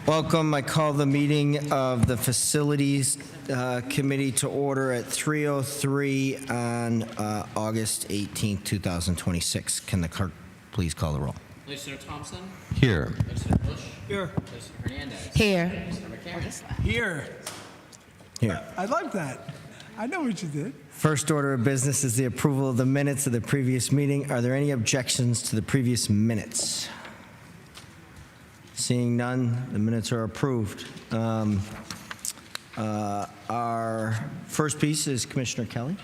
Welcome. I call the meeting of the Facilities Committee to order at 3:03 on August 18, 2026. Can the clerk please call the roll? Legislator Thompson? Here. Legislator Bush? Here. Legislator Hernandez? Here. Legislator McCarron? Here. Here. I like that. I know what you did. First order of business is the approval of the minutes of the previous meeting. Are there any objections to the previous minutes? Seeing none, the minutes are approved. Our first piece is Commissioner Kelly.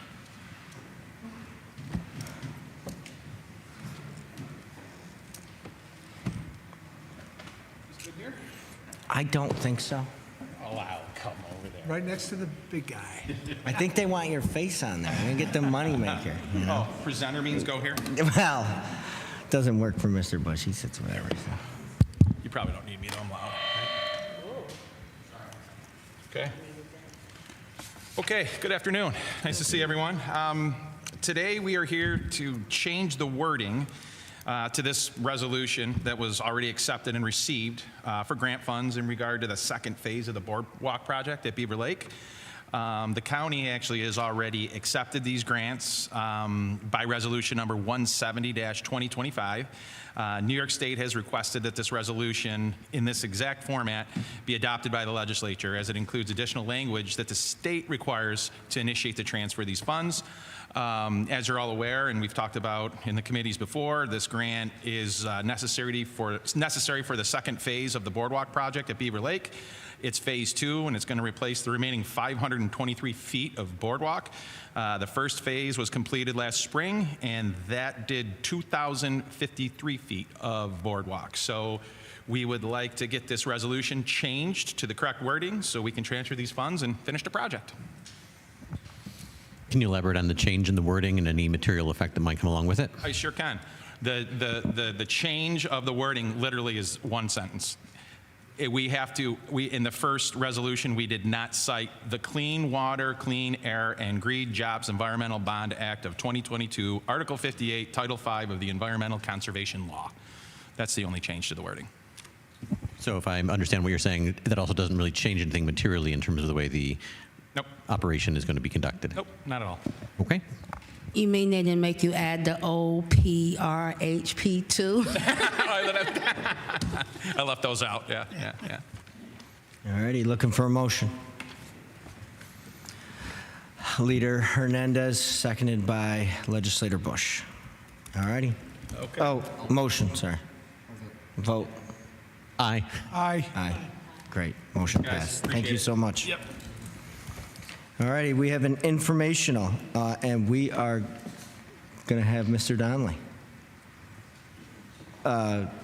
I don't think so. Oh, wow. Come over there. Right next to the big guy. I think they want your face on there. We're gonna get the moneymaker. You know? Oh, presenter means go here? Well, doesn't work for Mr. Bush. He sits wherever. So. You probably don't need me though, I'm loud. Right? Okay. Okay, good afternoon. Nice to see everyone. Today we are here to change the wording to this resolution that was already accepted and received for grant funds in regard to the second phase of the Boardwalk project at Beaver Lake. The county actually has already accepted these grants by resolution number 170-2025. New York State has requested that this resolution in this exact format be adopted by the legislature, as it includes additional language that the state requires to initiate the transfer of these funds. As you're all aware, and we've talked about in the committees before, this grant is necessary for the second phase of the Boardwalk project at Beaver Lake. It's phase 2, and it's going to replace the remaining 523 feet of boardwalk. The first phase was completed last spring, and that did 2,053 feet of boardwalk. So we would like to get this resolution changed to the correct wording so we can transfer these funds and finish the project. Can you elaborate on the change in the wording and any material effect that might come along with it? I sure can. The change of the wording literally is one sentence. We in the first resolution, we did not cite the Clean Water, Clean Air, and Green Jobs Environmental Bond Act of 2022, Article 58, Title 5 of the Environmental Conservation Law. That's the only change to the wording. So if I understand what you're saying, that also doesn't really change anything materially in terms of the way the Nope. operation is going to be conducted? Nope, not at all. Okay. You mean they didn't make you add the OPRHP too? I left those out, yeah. All righty, looking for a motion. Leader Hernandez, seconded by Legislator Bush. All righty. Okay. Oh, motion, sorry. Vote. Aye. Aye. Aye. Great, motion Guys, passed. Thank appreciate you it. so much. Yep. All righty, we have an informational, and we are going to have Mr. Donnelly,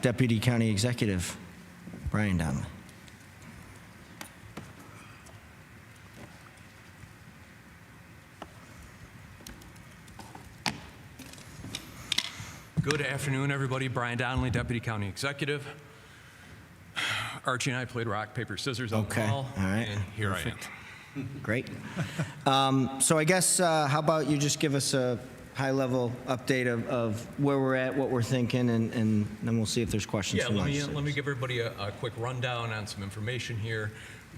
Deputy County Executive Brian Donnelly. Good afternoon, everybody. Brian Donnelly, Deputy County Executive. Archie and I played rock, paper, scissors on Okay, the wall, all right. and here I am. Great. So I guess, how about you just give us a high-level update of where we're at, what we're thinking, and then we'll see if there's questions Yeah, from let legislators. me give everybody a quick rundown on some information here.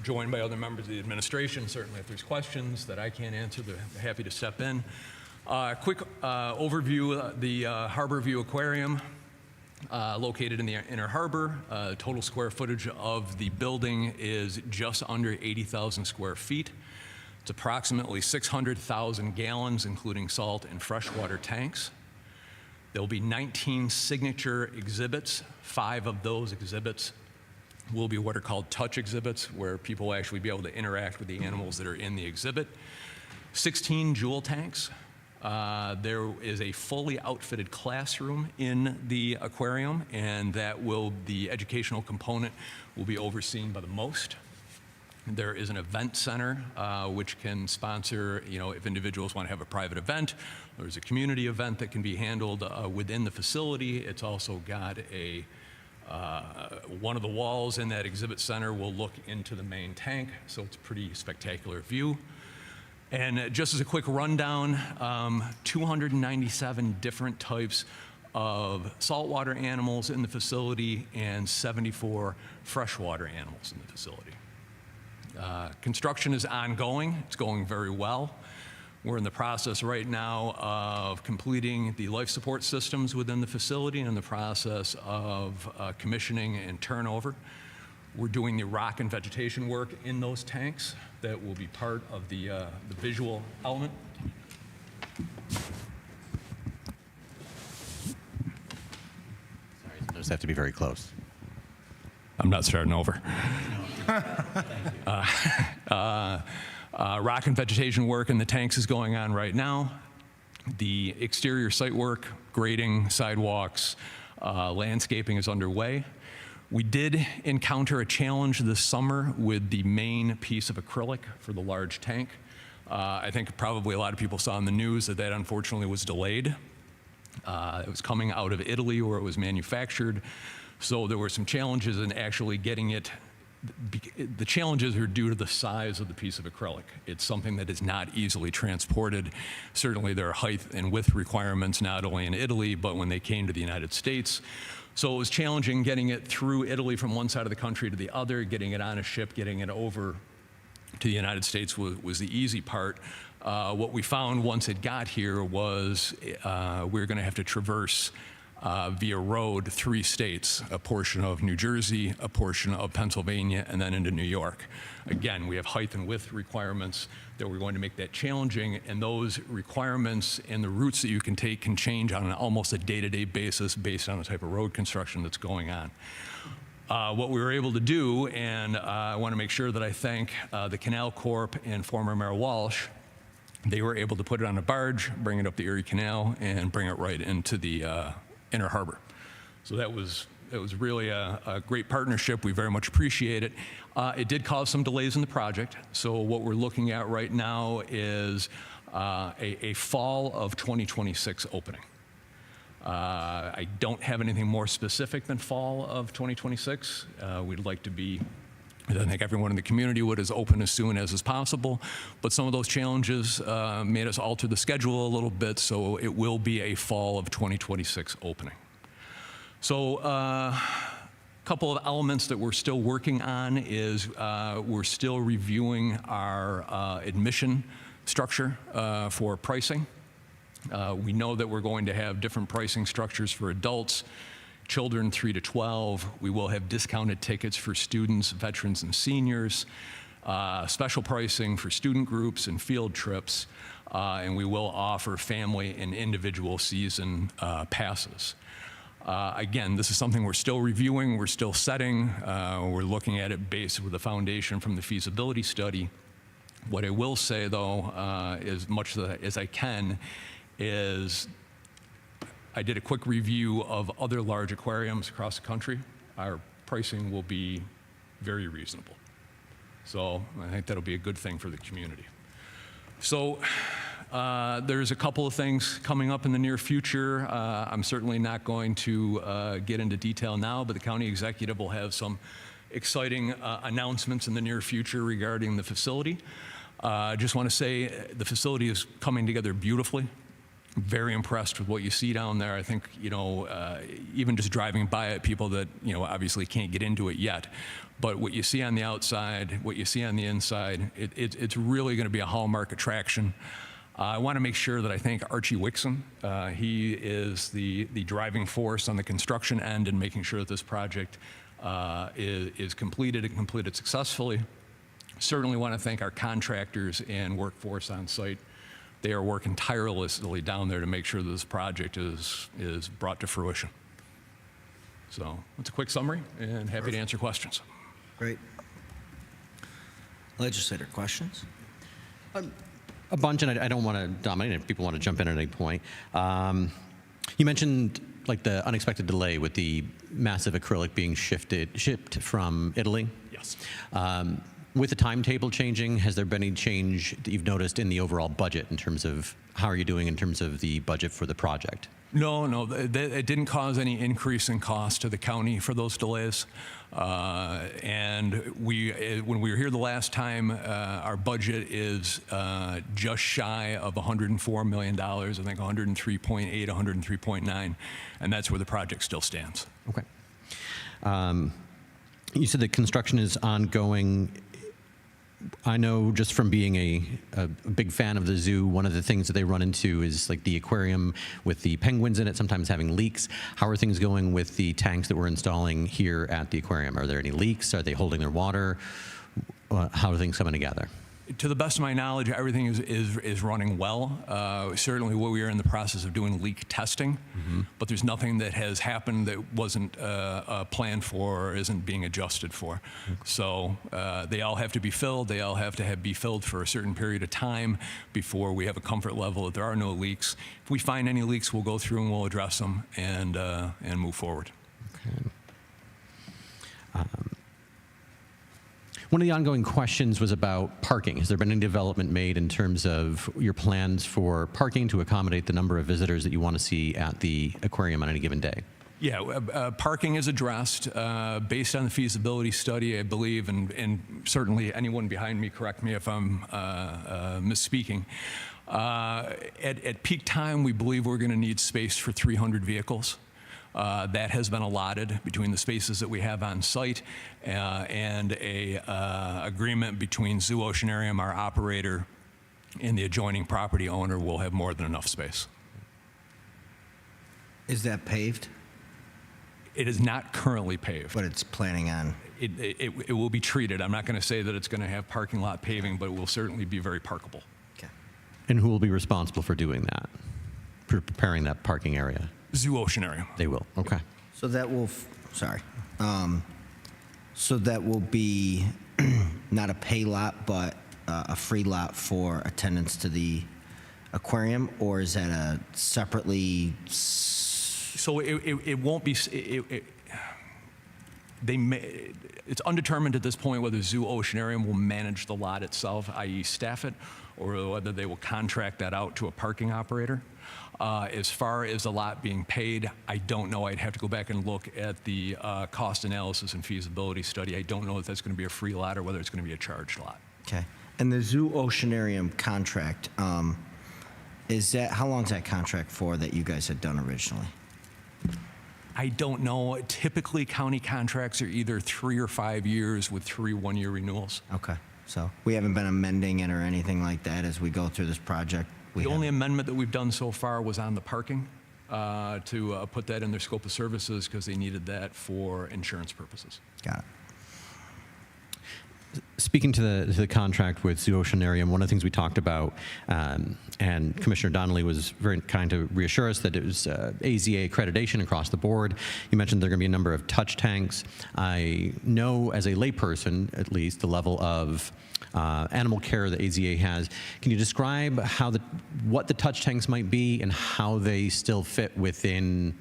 Joined by other members of the administration. Certainly, if there's questions that I can't answer, they're happy to step in. Quick overview: the Harbor View Aquarium, located in the Inner Harbor. Total square footage of the building is just under 80,000 square feet. It's approximately 600,000 gallons, including salt and freshwater tanks. There'll be 19 signature exhibits. 5 of those exhibits will be what are called touch exhibits, where people will actually be able to interact with the animals that are in the exhibit. 16 jewel tanks. There is a fully outfitted classroom in the aquarium, and the educational component will be overseen by the MOST. There is an event center, which can sponsor, if individuals want to have a private event. There's a community event that can be handled within the facility. It's also got one of the walls in that exhibit center will look into the main tank, so it's a pretty spectacular view. And just as a quick rundown, 297 different types of saltwater animals in the facility and 74 freshwater animals in the facility. Construction is ongoing. It's going very well. We're in the process right now of completing the life support systems within the facility and in the process of commissioning and turnover. We're doing the rock and vegetation work in those tanks that will be part of the visual element. Sorry, those have to be very close. I'm not starting over. Rock and vegetation work in the tanks is going on right now. The exterior site work, grading, sidewalks, landscaping is underway. We did encounter a challenge this summer with the main piece of acrylic for the large tank. I think probably a lot of people saw in the news that that unfortunately was delayed. It was coming out of Italy where it was manufactured. So there were some challenges in actually getting it. The challenges are due to the size of the piece of acrylic. It's something that is not easily transported. Certainly there are height and width requirements not only in Italy, but when they came to the United States. So it was challenging getting it through Italy from one side of the country to the other, getting it on a ship, getting it over to the United States was the easy part. What we found once it got here was we were going to have to traverse via road 3 states, a portion of New Jersey, a portion of Pennsylvania, and then into New York. Again, we have height and width requirements that we're going to make that challenging, and those requirements and the routes that you can take can change on almost a day-to-day basis based on the type of road construction that's going on. What we were able to do, and I want to make sure that I thank the Canal Corp and former Mayor Walsh, they were able to put it on a barge, bring it up the Erie Canal, and bring it right into the Inner Harbor. So that was really a great partnership. We very much appreciate it. It did cause some delays in the project. So what we're looking at right now is a fall of 2026 opening. I don't have anything more specific than fall of 2026. We'd like to be, I think everyone in the community would, as open as soon as is possible. But some of those challenges made us alter the schedule a little bit, so it will be a fall of 2026 opening. So a couple of elements that we're still working on is we're still reviewing our admission structure for pricing. We know that we're going to have different pricing structures for adults, children 3 to 12. We will have discounted tickets for students, veterans, and seniors, special pricing for student groups and field trips, and we will offer family and individual season passes. Again, this is something we're still reviewing, we're still setting, we're looking at it based with the foundation from the feasibility study. What I will say, though, as much as I can, is I did a quick review of other large aquariums across the country. Our pricing will be very reasonable. So I think that'll be a good thing for the community. So there's a couple of things coming up in the near future. I'm certainly not going to get into detail now, but the county executive will have some exciting announcements in the near future regarding the facility. I just want to say the facility is coming together beautifully. Very impressed with what you see down there. I think, even just driving by it, people that, obviously can't get into it yet, but what you see on the outside, what you see on the inside, it's really going to be a hallmark attraction. I want to make sure that I thank Archie Wixon. He is the driving force on the construction end and making sure that this project is completed and completed successfully. Certainly want to thank our contractors and workforce on site. They are working tirelessly down there to make sure that this project is brought to fruition. So that's a quick summary, and happy to answer questions. Great. Legislator, questions? A bunch, and I don't want to dominate if people want to jump in at any point. You mentioned like the unexpected delay with the massive acrylic being shipped from Italy. Yes. With the timetable changing, has there been any change that you've noticed in the overall budget in terms of how are you doing in terms of the budget for the project? No, it didn't cause any increase in cost to the county for those delays. And when we were here the last time, our budget is just shy of $104 million, I think 103.8, 103.9, and that's where the project still stands. Okay. You said that construction is ongoing. I know just from being a big fan of the zoo, one of the things that they run into is like the aquarium with the penguins in it sometimes having leaks. How are things going with the tanks that we're installing here at the aquarium? Are there any leaks? Are they holding their water? How are things coming together? To the best of my knowledge, everything is running well. Certainly, we are in the process of doing leak testing, but there's nothing that has happened that wasn't planned for or isn't being adjusted for. So they all have to be filled. They all have to be filled for a certain period of time before we have a comfort level that there are no leaks. If we find any leaks, we'll go through and we'll address them and move forward. Okay. One of the ongoing questions was about parking. Has there been any development made in terms of your plans for parking to accommodate the number of visitors that you want to see at the aquarium on any given day? Yeah, parking is addressed based on the feasibility study, I believe, and certainly anyone behind me, correct me if I'm misspeaking. At peak time, we believe we're going to need space for 300 vehicles. That has been allotted between the spaces that we have on site and a agreement between Zoo Oceanarium, our operator, and the adjoining property owner will have more than enough space. Is that paved? It is not currently paved. But it's planning on. It will be treated. I'm not going to say that it's going to have parking lot paving, but it will certainly be very parkable. Okay. And who will be responsible for doing that, for preparing that parking area? Zoo Oceanarium. They will. Okay. So that will, so that will be not a pay lot, but a free lot for attendance to the aquarium, or is that a separately? So it won't be. It's undetermined at this point whether Zoo Oceanarium will manage the lot itself, i.e. staff it, or whether they will contract that out to a parking operator. As far as the lot being paid, I don't know. I'd have to go back and look at the cost analysis and feasibility study. I don't know if that's going to be a free lot or whether it's going to be a charged lot. Okay. And the Zoo Oceanarium contract, is that, how long is that contract for that you guys had done originally? I don't know. Typically, county contracts are either 3 or 5 years with 3 one-year renewals. Okay. So we haven't been amending it or anything like that as we go through this project? The only amendment that we've done so far was on the parking to put that in their scope of services because they needed that for insurance purposes. Got it. Speaking to the contract with Zoo Oceanarium, one of the things we talked about, and Commissioner Donnelly was very kind to reassure us that it was AZA accreditation across the board. You mentioned there are going to be a number of touch tanks. I know as a layperson, at least, the level of animal care that AZA has. Can you describe what the touch tanks might be and how they still fit within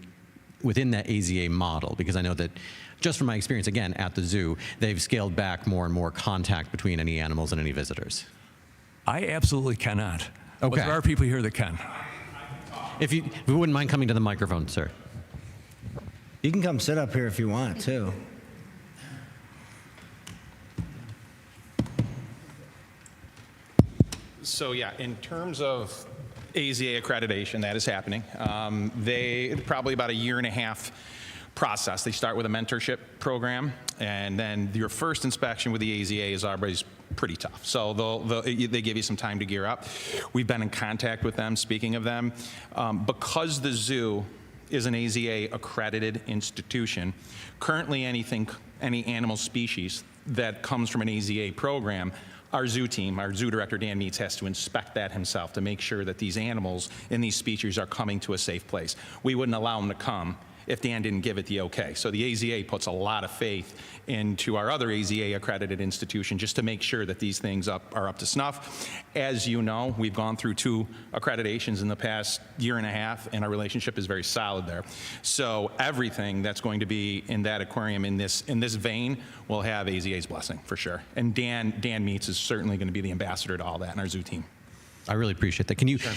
that AZA model? Because I know that just from my experience, again, at the zoo, they've scaled back more and more contact between any animals and any visitors. I absolutely cannot. Okay. But there are people here that can. If you wouldn't mind coming to the microphone, sir. You can come sit up here if you want, too. So yeah, in terms of AZA accreditation, that is happening. They probably about a 1.5 year process. They start with a mentorship program, and then your first inspection with the AZA is always pretty tough. So they give you some time to gear up. We've been in contact with them, speaking of them. Because the zoo is an AZA accredited institution, currently any animal species that comes from an AZA program, our zoo team, our zoo director, Dan Meets, has to inspect that himself to make sure that these animals in these species are coming to a safe place. We wouldn't allow them to come if Dan didn't give it the okay. So the AZA puts a lot of faith into our other AZA accredited institution just to make sure that these things are up to snuff. As you know, we've gone through 2 accreditations in the past 1.5 years, and our relationship is very solid there. So everything that's going to be in that aquarium in this vein will have AZA's blessing for sure. And Dan Meets is certainly going to be the ambassador to all that in our zoo team. I really appreciate that. Can you? Sure.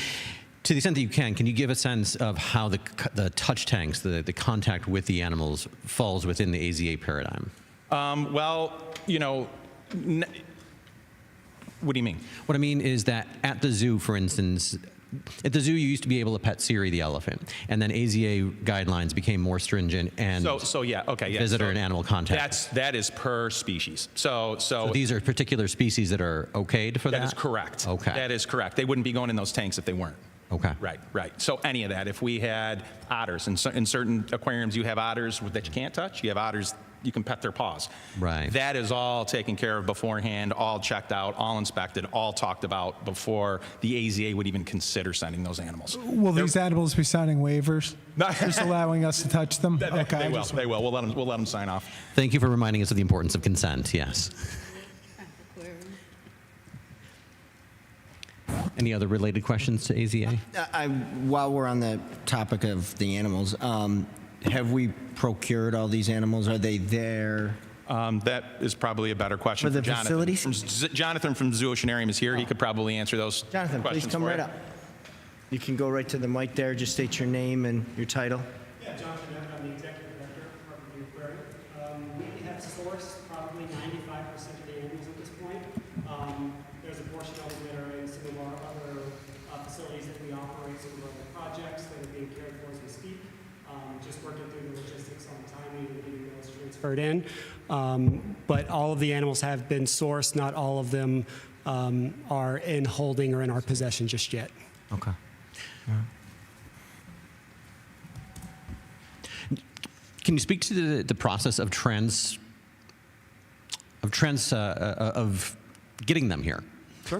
To the extent that you can you give a sense of how the touch tanks, the contact with the animals, falls within the AZA paradigm? Well, what do you mean? What I mean is that at the zoo, for instance, at the zoo you used to be able to pet Siri the elephant, and then AZA guidelines became more stringent and visitor and animal contact. That is per species. So these are particular species that are okayed for that? That is correct. Okay. That is correct. They wouldn't be going in those tanks if they weren't. Okay. Right. So any of that, if we had otters, in certain aquariums you have otters that you can't touch, you have otters you can pet their paws. Right. That is all taken care of beforehand, all checked out, all inspected, all talked about before the AZA would even consider sending those animals. Will these animals be signing waivers? Just allowing us to touch them? Okay. They will. We'll let them sign off. Thank you for reminding us of the importance of consent, yes. Any other related questions to AZA? While we're on the topic of the animals, have we procured all these animals? Are they there? That is probably a better question For the Jonathan. facilities? Jonathan from Zooceanarium is here. He could probably answer those Jonathan, questions please come for right you. up. You can go right to the mic there. Just state your name and your title. Yeah, Jonathan, I'm the executive director of the Aquarium. We have sourced probably 95% of the animals at this point. There's a portion of them that are in some of our other facilities that we operate, some of our other projects that are being cared for as we speak. Just working through the logistics on timing and getting those transferred in. But all of the animals have been sourced. Not all of them are in holding or in our possession just yet. Okay. Can you speak to the process of getting them here? Sure.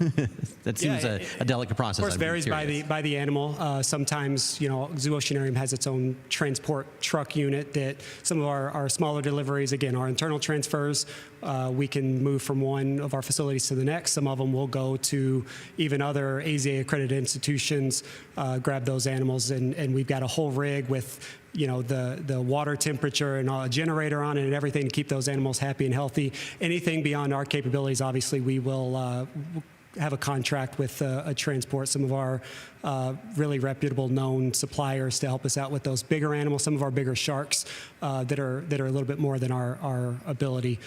That seems Yeah, a delicate process. Of course, I'd be varies curious. by the animal. Sometimes, Zooceanarium has its own transport truck unit that some of our smaller deliveries, again, our internal transfers, we can move from one of our facilities to the next. Some of them will go to even other AZA accredited institutions, grab those animals, and we've got a whole rig with the water temperature and a generator on it and everything to keep those animals happy and healthy. Anything beyond our capabilities, obviously, we will have a contract with a transport, some of our really reputable known suppliers to help us out with those bigger animals, some of our bigger sharks that are a little bit more than our ability.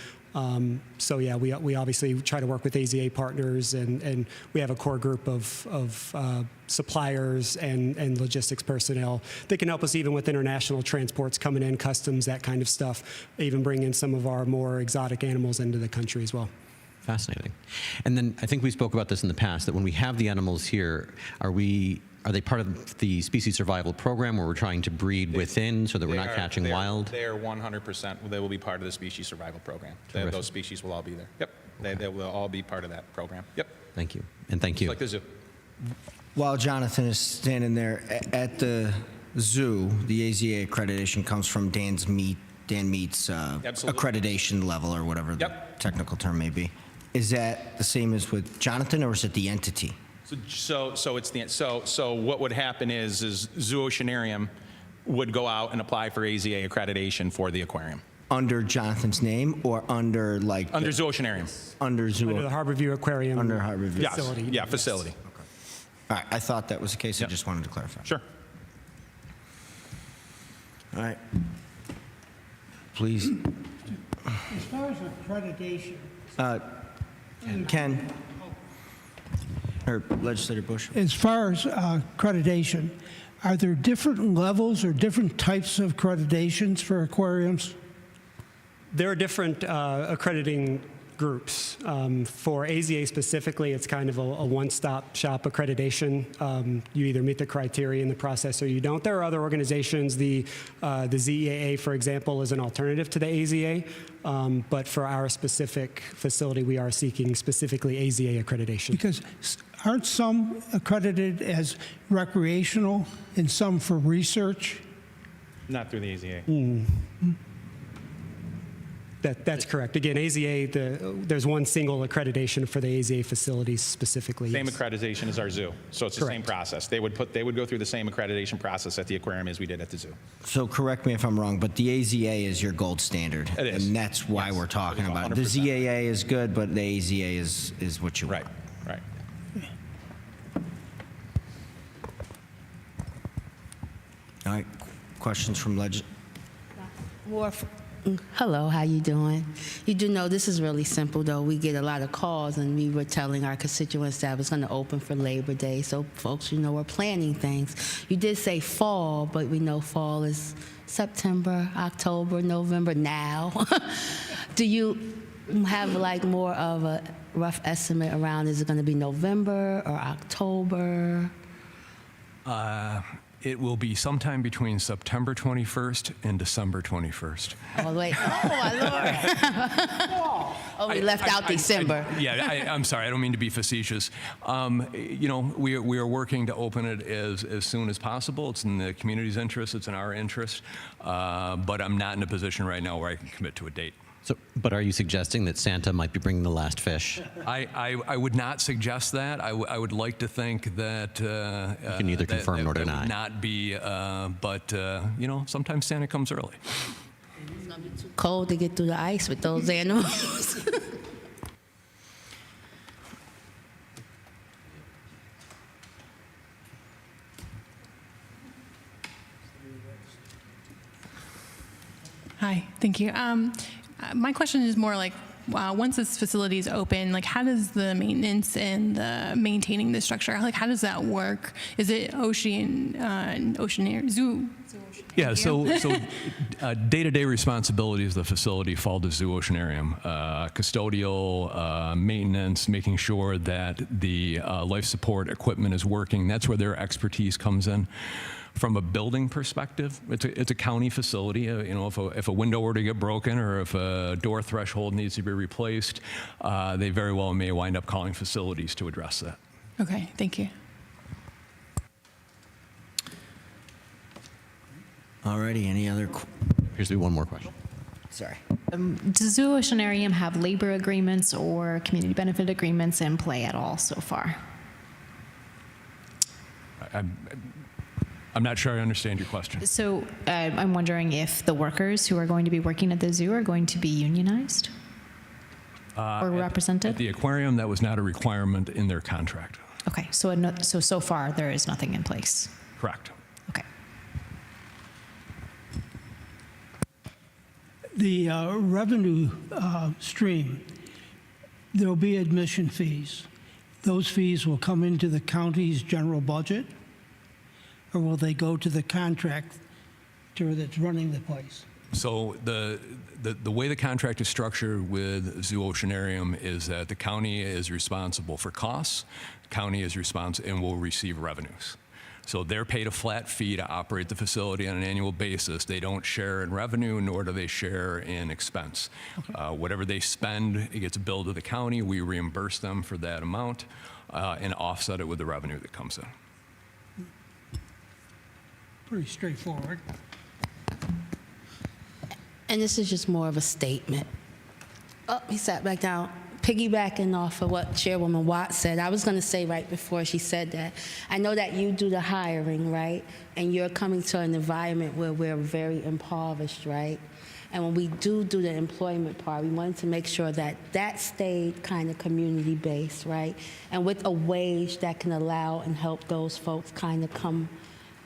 So yeah, we obviously try to work with AZA partners, and we have a core group of suppliers and logistics personnel that can help us even with international transports coming in, customs, that kind of stuff, even bring in some of our more exotic animals into the country as well. Fascinating. And then I think we spoke about this in the past, that when we have the animals here, are they part of the species survival program where we're trying to breed within so that we're not catching wild? They are 100%. They will be part of the species survival program. Those species will all be there. Yep. They will all be part of that program. Yep. Thank you. And thank you. Like the zoo. While Jonathan is standing there, at the zoo, the AZA accreditation comes from Dan Meat's Absolutely. accreditation level or whatever the technical term may be. Is that the same as with Jonathan, or is it the entity? So what would happen is Zooceanarium would go out and apply for AZA accreditation for the aquarium. Under Jonathan's name or under Under Zooceanarium. Under Zoo? Under the Harborview Aquarium Under Harborview. Yes. facility. Yeah, facility. All right, I thought that was the case. I Yep. just wanted to clarify. Sure. All right. Please. As far as accreditation, Ken. Or Legislator Bush. as far as accreditation, are there different levels or different types of accreditations for aquariums? There are different accrediting groups. For AZA specifically, it's kind of a one-stop shop accreditation. You either meet the criteria in the process or you don't. There are other organizations. The ZEAA, for example, is an alternative to the AZA. But for our specific facility, we are seeking specifically AZA accreditation. Because aren't some accredited as recreational and some for research? Not through the AZA. That's correct. Again, AZA, there's one single accreditation for the AZA facilities specifically. Same yes. accreditation as our zoo. So it's the same Correct. process. They would go through the same accreditation process at the aquarium as we did at the zoo. So correct me if I'm wrong, but the AZA is your gold standard. It is. And that's why Yes. we're talking It is about it. The 100%. ZAA is good, but the AZA is what you want. Right. questions from Hello, how you doing? You do know this is really simple, though. We get a lot of calls, and we were telling our constituents that it was going to open for Labor Day. So, folks, you know, we're planning things. You did say fall, but we know fall is September, October, November now. Do you have, like, more of a rough estimate around, is it going to be November or October? It will be sometime between September 21st and December 21st. Oh, wait. Oh, my Lord. Oh, we left out December. I'm sorry. I don't mean to be facetious. You know, we are working to open it as soon as possible. It's in the community's interest. It's in our interest. But I'm not in a position right now where I can commit to a date. So, but are you suggesting that Santa might be bringing the last fish? I would not suggest that. I would like to think that You can neither confirm nor deny. Would not be, but you know, sometimes Santa comes early. It's going to be too cold to get through the ice with those animals. Hi, thank you. My question is more like, once this facility is open, like how does the maintenance and the maintaining the structure, like how does that work? Is it oceanair zoo? Yeah, so day-to-day responsibilities of the facility fall to Zoo Oceanarium. Custodial, maintenance, making sure that the life support equipment is working. That's where their expertise comes in. From a building perspective, it's a county facility. You know, if a window were to get broken or if a door threshold needs to be replaced, they very well may wind up calling facilities to address that. Okay, thank you. Alrighty, any other? Here's one more question. Sorry. Does Zoo Oceanarium have labor agreements or community benefit agreements in play at all so far? I'm not sure I understand your question. So I'm wondering if the workers who are going to be working at the zoo are going to be unionized or represented? At the aquarium, that was not a requirement in their contract. Okay, so so far there is nothing in place. Correct. Okay. The revenue stream, there'll be admission fees. Those fees will come into the county's general budget, or will they go to the contractor that's running the place? So the way the contract is structured with Zoo Oceanarium is that the county is responsible for costs, the county is responsible and will receive revenues. So they're paid a flat fee to operate the facility on an annual basis. They don't share in revenue, nor do they share in expense. Okay. Whatever they spend, it gets billed to the county. We reimburse them for that amount and offset it with the revenue that comes in. Pretty straightforward. And this is just more of a statement. Oh, he sat back down. Piggybacking off of what Chairwoman Watts said, I was going to say right before she said that, I know that you do the hiring, right? And you're coming to an environment where we're very impoverished, right? And when we do the employment part, we wanted to make sure that that stayed kind of community-based, right? And with a wage that can allow and help those folks kind of come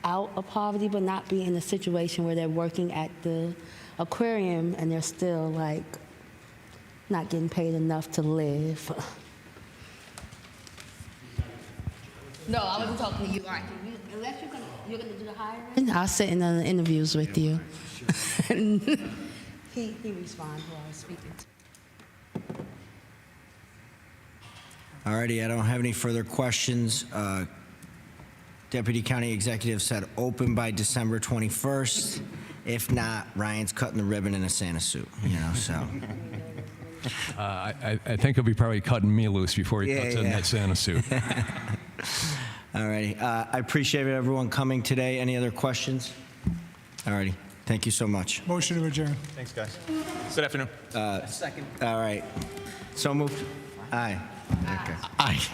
out of poverty, but not be in a situation where they're working at the aquarium and they're still like not getting paid enough to live. No, I wasn't talking to you. All right, unless you're gonna do the hiring, I'll sit in the interviews with you. he responded while I was speaking to. Alrighty, I don't have any further questions. Deputy County Executive said open by December 21st. If not, Ryan's cutting the ribbon in a Santa suit, you know, so. I think he'll be probably cutting me loose before he cuts in that Santa suit. Alrighty, I appreciate everyone coming today. Any other questions? Alrighty, thank you so much. Motion to adjourn. Thanks, guys. Good afternoon. Second. All right. So moved? Aye. Okay. Aye.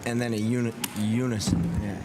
And then a unison, yeah.